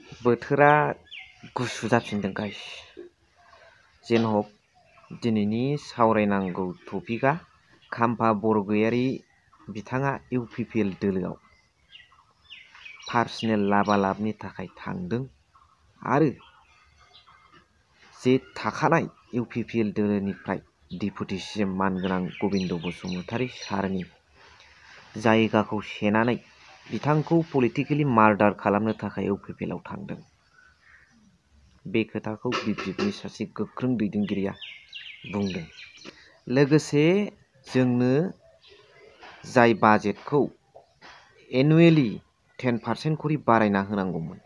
बोथोरा गुसु जाफिनदों गाइस जेन हक दिनैनि सावरायनांगौ टपिकआ खाम्फा बरगयारी बिथाङा इउपिपिएल दोलोआव पार्सनेल लाबालाबनि थाखाय थांदों आरो जे थाखानाय इउपिपिएल दोलोनिफ्राय डिपुटि सिएम मानगोनां गबिन्द बसुमतारी सारनि जायगाखौ सेनानै बिथांखौ पलिटिकेलि मार्डार खालामनो थाखाय इउपिपिएलआव थांदों। बे खोथाखौ बिपिएफनि सासे गोख्रों दैदेनगिरिया बुंदों। लोगोसे जोंनो जाय बाजेटखौ एनुवेलि 10% खरि बारायना होनांगौमोन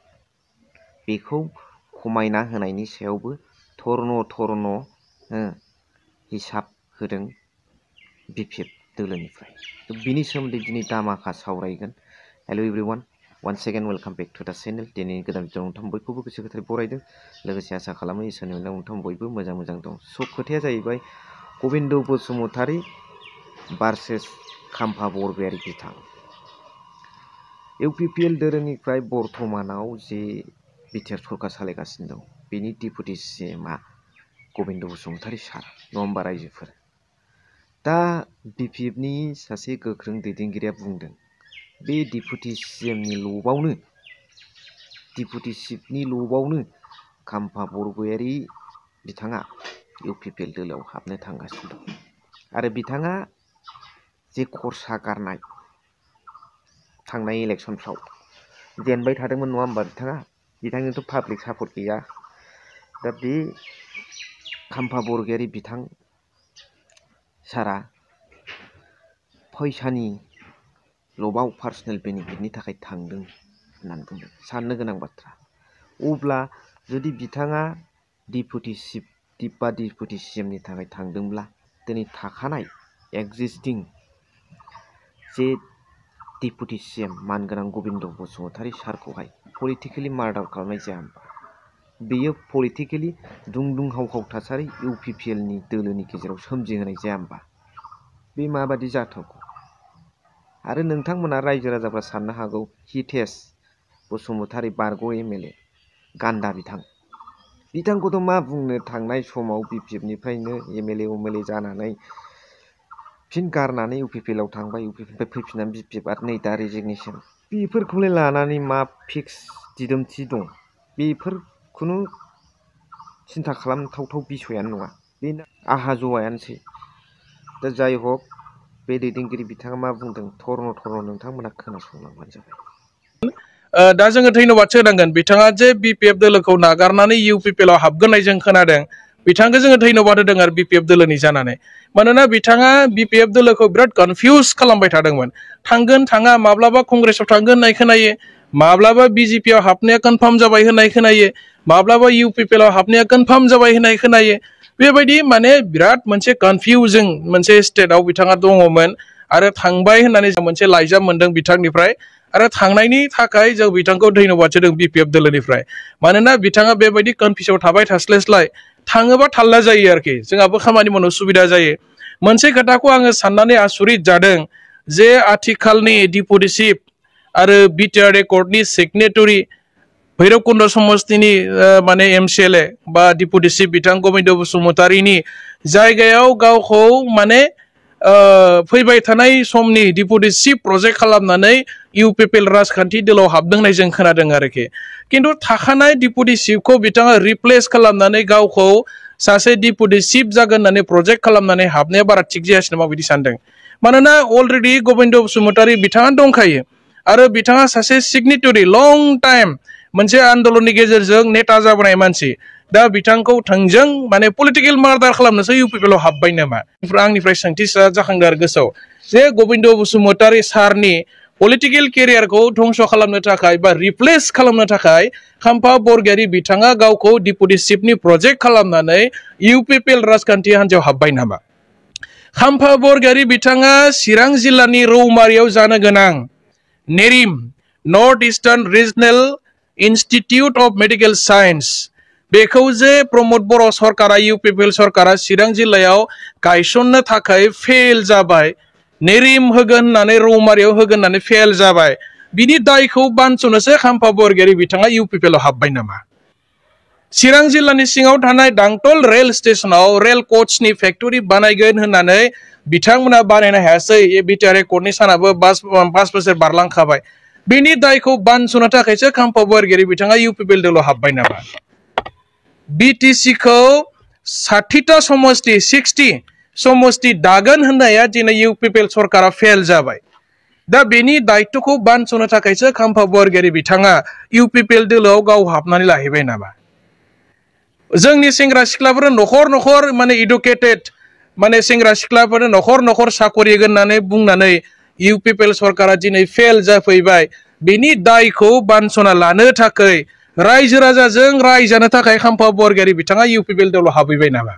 बेखौ खमायना होनायनि सायावबो थर्न हिसाब होदों बिपिएफ दोलोनिफ्राय। बिनि सोमोन्दै दिनै दामाखा सावरायगोन। Hello everyone, once again welcome back to the channel. दिनैनि गोदान भिडिअ नोंथां बयखौबो गोसो गोथारै बरायदों। लोगोसे आसा खालामो इसोरनि अननायाव नोंथां बयबो मोजां दं। स' खोथाया जाहैबाय गबिन्द बसुमतारी भार्सेस खाम्फा बरगयारी बिथां। इउपिपिएल दोलोनिफ्राय बर्तमानाव जे बिटिआर सरकार सालायगासिनो दं बेनि डिपुटि सिएमआ गबिन्द बसुमतारी सार, नङा होमबा रायजोफोर? दा बिपिएफनि सासे गोख्रों दैदेनगिरिया बुंदों बे डिपुटि सिएमनि लबावनो खाम्फा बरगयारी बिथाङा इउपिपिएल दोलोआव हाबनो थांगासिनो दं आरो बिथाङा जे खरसा गारनाय थांनाय इलेक्सनफ्राव जेनबाय थादोंमोन, नङा होमबा? बिथांनिथ' पाब्लिक सापर्ट गैया। दा बे खाम्फा बरगयारी बिथां सारा फैसानि लबाव पार्सनेल बेनिफिटनि थाखाय थांदों होननानै बुंदों। साननो गोनां बाथ्रा। अब्ला जुदि बिथाङा डिपुटि सिएमनि थाखाय थांदोंब्ला दिनै थाखानाय एक्जिस्टिं जे डिपुटि सिएम मानगोनां गबिन्द बसुमतारी सारखौहाय पलिटिकेलि मार्डार खालामनाय जाया होमबा? बेयो पलिटिकेलि दुंहाव थासारि इउपिपिएलनि दोलोनि गेजेराव सोमजिहोनाय जाया होमबा? बे माबादि जाथावगौ? आरो नोंथांमोना रायजो राजाफ्रा साननो हागौ हितेश बसुमतारी बारग' एमएलए गान्दा बिथांखौथ' मा बुंनो, थांनाय समाव बिपिएफनिफ्रायनो एमएलए जानानै फिन गारनानै इउपिपिएलआव थांबाय, इउपिपिएलनिफ्राय फैफिननानै बिपिएफ आरो नै दा रेजिगनेसन। बेफोरखौलाय लानानै मा फिक्स दिदोमथि दं? बेफोर खुनु सिन्था खालामथावथाव बिसयानो नङा। बे आहा जवायानोसै। दा जाय हक बे दैदेनगिरि बिथाङा मा बुंदों थर्न नोंथांमोना खोनासंलांबानो जाबाय। दा जोङो धन्यबाद होनांगोन बिथाङा जे बिपिएफ दोलोखौ नागारनानै इउपिपिएलआव हाबगोन होननाय जों खोनादों। बिथांखौ जोङो धन्यबाद होदों आरो बिपिएफ दोलोनि जानानै। मानोना बिथाङा बिपिएफ दोलोखौ बिराद कनफिउज खालामबाय थादोंमोन। थांगोन थाङा, माब्लाबा कंग्रेसआव थांगोन होननाय खोनायो, माब्लाबा बिजेपिआव हाबनाया कनफार्म जाबाय होननाय खोनायो, माब्लाबा इउपिपिएलआव हाबनाया कनफार्म जाबाय होननाय खोनायो। बेबायदि माने बिराद मोनसे कनफिउजिं मोनसे स्टेटआव बिथाङा दङमोन आरो थांबाय होननानै जों मोनसे लाइजाम मोनदों बिथांनिफ्राय आरो थांनायनि थाखाय जों बिथांखौ धन्यबाद होदों बिपिएफ दोलोनिफ्राय। मानोना बिथाङा बेबायदि कनफिउसआव थाबाय थास्लायस्लाय थाङोबा थाल्ला जायो आरोखि, जोंहाबो खामानि मावनो सुबिदा जायो। मोनसे खोथाखौ आङो साननानै आसुरित जादों जे आथिखालनि डिपुटि चिफ आरो बिटिआर रेकर्डनि सिगनेटरि भैरबकुन्द समस्तिनि माने एमसिएलए बा डिपुटि चिफ बिथां गबिन्द बसुमतारीनि जायगायाव गावखौ माने फैबाय थानाय समनि डिपुटि चिफ प्रजेक्ट खालामनानै इउपिपिएल राजखान्थि दोलोआव हाबदों होननाय जों खोनादों आरोखि। खिन्थु थाखानाय डिपुटि चिफखौ बिथाङा रिप्लेस खालामनानै गावखौ सासे डिपुटि चिफ जागोन होननानै प्रजेक्ट खालामनानै हाबनाया बारा थिग जायासै नामा बिदि सानदों। मानोना अलरेडि गबिन्द बसुमतारी बिथाङा दंखायो आरो बिथाङा सासे सिगनेटरि लं टाइम मोनसे आन्दोलननि गेजेरजों नेता जाबोनाय मानसि। दा बिथांखौ थोंजों माने पलिटिकेल मार्डार खालामनोसो इउपिपिएलआव हाबबाय नामा? आंनिफ्राय सोंथि जाखांदों आरो गोसोआव जे गबिन्द बसुमतारी सारनि पलिटिकेल केरियारखौ धंस खालामनो थाखाय बा रिप्लेस खालामनो थाखाय खाम्फा बरगयारी बिथाङा गावखौ डिपुटि चिफनि प्रजेक्ट खालामनानै इउपिपिएल राजखान्थि हान्जायाव हाबबाय नामा? खाम्फा बरगयारी बिथाङा चिरां जिल्लानि रौमारियाव जानो गोनां नेरिम north eastern regional institute of medical science बेखौ जे प्रमोद बर' सरकारा इउपिपिएल सरकारा चिरां जिल्लायाव गायसननो थाखाय फेल जाबाय, नेरिम होगोन होननानै रौमारियाव होगोन होननानै फेल जाबाय। बिनि दायखौ बानस'नोसो खाम्फा बरगयारि बिथाङा इउपिपिएल आव हाबबाय नामा चिरां जिल्लानि सिङाव थानाय दांतल रेल स्टेशनाव रेल कोचनि फेक्टरि बानायगोन होननानै बिथांमोना बानायनो हायासै बिटिआर एकर्डनि सानाबो 5 बोसोर बारलांखाबाय बिनि दायखौ बानस'नो थाखायसो खाम्फा बरगयारि बिथाङा इउपिपिएल दलाव हाबबाय नामा बिटिसि खौ 60टा समष्टि 60 समष्टि दागोन होननाया दिनै इउपिपिएल सरकारा फेल जाबाय दा बेनि दायित्वखौ बानस'नो थाखायसो खाम्फा बरगयारि बिथाङा इउपिपिएल दलाव गाव हाबनानै लाहैबाय नामा जोंनि सेंग्रा सिख्लाफोर नखर नखर माने एडुकेटेड माने सेंग्रा सिख्लाफोर नखर नखर साकरि होननानै बुंनानै इउपिपिएल सरकारा दिनै फेल जाफैबाय बेनि दायखौ बानस'ना लानो थाखाय रायजो राजाजों रायजानो थाखाय खाम्फा बरगयारि बिथाङा इउपिपिएल दलाव हाबहैबाय नामा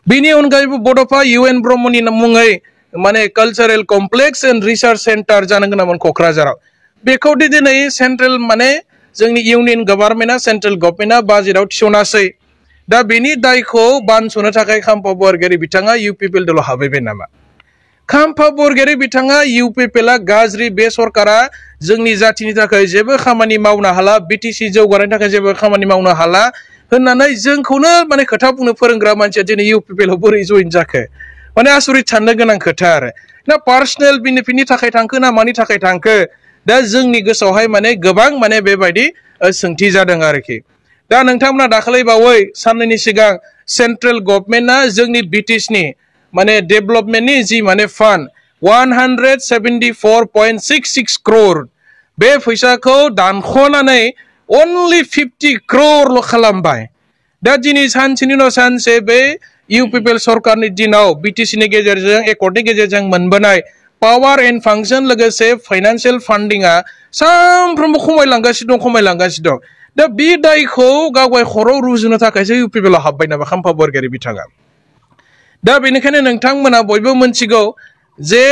बेनि अनगायैबो बड'फा UN ब्रह्मनि मुङै माने cultural complex and research centre जानो गोनांमोन क'क्राझाराव बेखौ दिनै सेन्ट्रेल माने जोंनि इउनियन गभर्नमेन्टआ सेन्ट्रेल गभर्नमेन्टआ बाजेटआव थिसनासै दा बेनि दायखौ बानस'नो थाखाय खाम्फा बरगयारि बिथाङा इउपिपिएल दलाव हाबहैबाय नामा खाम्फा बरगयारि बिथाङा इउपिपिएलआ गाज्रि बे सरकारा जोंनि जातिनि थाखाय जेबो खामानि मावनो हाला बिटिसि जौगानायनि थाखाय जेबो खामानि मावनो हाला होननानै जोंखौनो माने खोथा बुंनो फोरोंग्रा मानसिया दिनै इउपिपिएलआव बोरै जइन जाखो माने आसरित साननो गोनां खोथा आरो ना पार्सनेल बेनिफिटनि थाखाय थांखो ना मानि थाखाय थांखो दा जोंनि गोसोआवहाय माने गोबां माने बेबायदि सोंथि जादों आरोखि दा नोंथांमोना दाखालै बावै साननैनि सिगां सेन्ट्रेल गभर्नमेन्टआ जोंनि बिटिसिनि माने डेभेलपमेन्टनि जि माने फान्ड 174.66 crore बे फैसाखौ दानख'नानै only 50 crore खालामबाय दा दिनै सानसेनि उनाव सानसे बे इउपिपिएल सरकारनि दिनाव बिटिसिनि गेजेरजों एकर्डनि गेजेरजों मोनबोनाय पावार एन्ड फांसन लोगोसे फाइनान्सियेल फान्डिंआ सानफ्रोमबो खमायलांगासिनो दं दा बे दायखौ गावगाय खर'आव रुजुनो थाखायसो इउपिपिएल आव हाबबाय नामा खाम्फा बरगयारि बिथाङा दा बेनिखायनो नोंथांमोना बयबो मोनथिगौ जे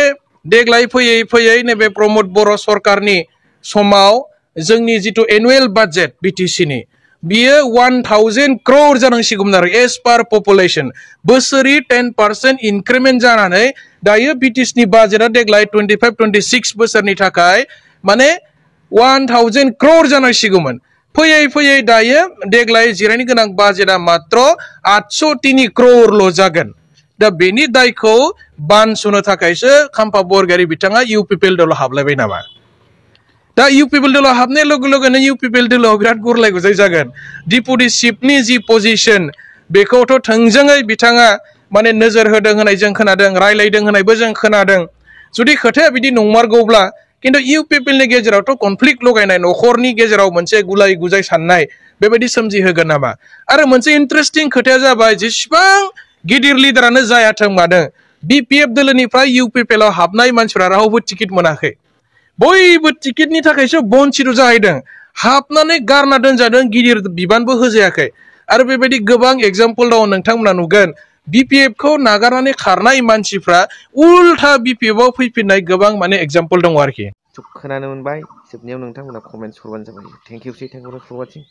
देग्लाय फैयै फैयै नैबे प्रमद बर' सरकारनि समाव जोंनि जिथु एनुवेल बाजेट बिटिसिनि बियो 1000 crore जानांसिगौमोन आरो एज पार पपुलेसन बोसोरि 10% इनक्रिमेन्ट जानानै दायो बिटिसिनि बाजेटआ देग्लाय 25-26 बोसोरनि थाखाय माने 1000 crore जानांसिगौमोन फैयै फैयै दायो देग्लाय जिरायनो गोनां बाजेटआ मात्र 803 crore जागोन दा बेनि दायखौ बानस'नो थाखायसो खाम्फा बरगयारि बिथाङा इउपिपिएल दलाव हाबलायबाय नामा दा इउपिपिएल दलाव हाबनाय लोगो लोगोनो इउपिपिएल दलाव बिराद गुरलाय गुजाय जागोन डिपुटि चिफनि जि पजिशन बेखौथ' थोंजोङै बिथाङा माने नोजोर होदों होननाय जों खोनादों रायलायदों होननायबो जों खोनादों जुदि खोथाया बिदि नंमारगौब्ला किन्तु इउपिपिएलनि गेजेरावथ' कनफ्लिक्ट लगायनाय नखरनि गेजेराव मोनसे गुलाय गुजाय साननाय बेबायदि सोमजिहोगोन नामा आरो मोनसे इन्टारेस्टिं खोथाया जाबाय जेसेबां गिदिर लिडारानो जायाथों मानो बिपिएफ दोलोनिफ्राय इउपिपिएल आव हाबनाय मानसिफोरा रावबो टिकेट मोनाखै बयबो टिकेटनि थाखायसो बन्चित जाहैदों हाबनानै गारना दोनजादों गिदिर बिबानबो होजायाखै आरो बेबायदि गोबां एग्जाम्पल दङ नोंथांमोना नुगोन बिपिएफ खौ नागारनानै खारनाय मानसिफ्रा उल्था बिपिएफ आव फैफिननाय गोबां माने एग्जाम्पल दङ आरोखि खोनानो मोनबाय जोबनायाव नोंथांमोना कमेन्ट्स हरबानो जाबाय थेंक इउ फर वाचिं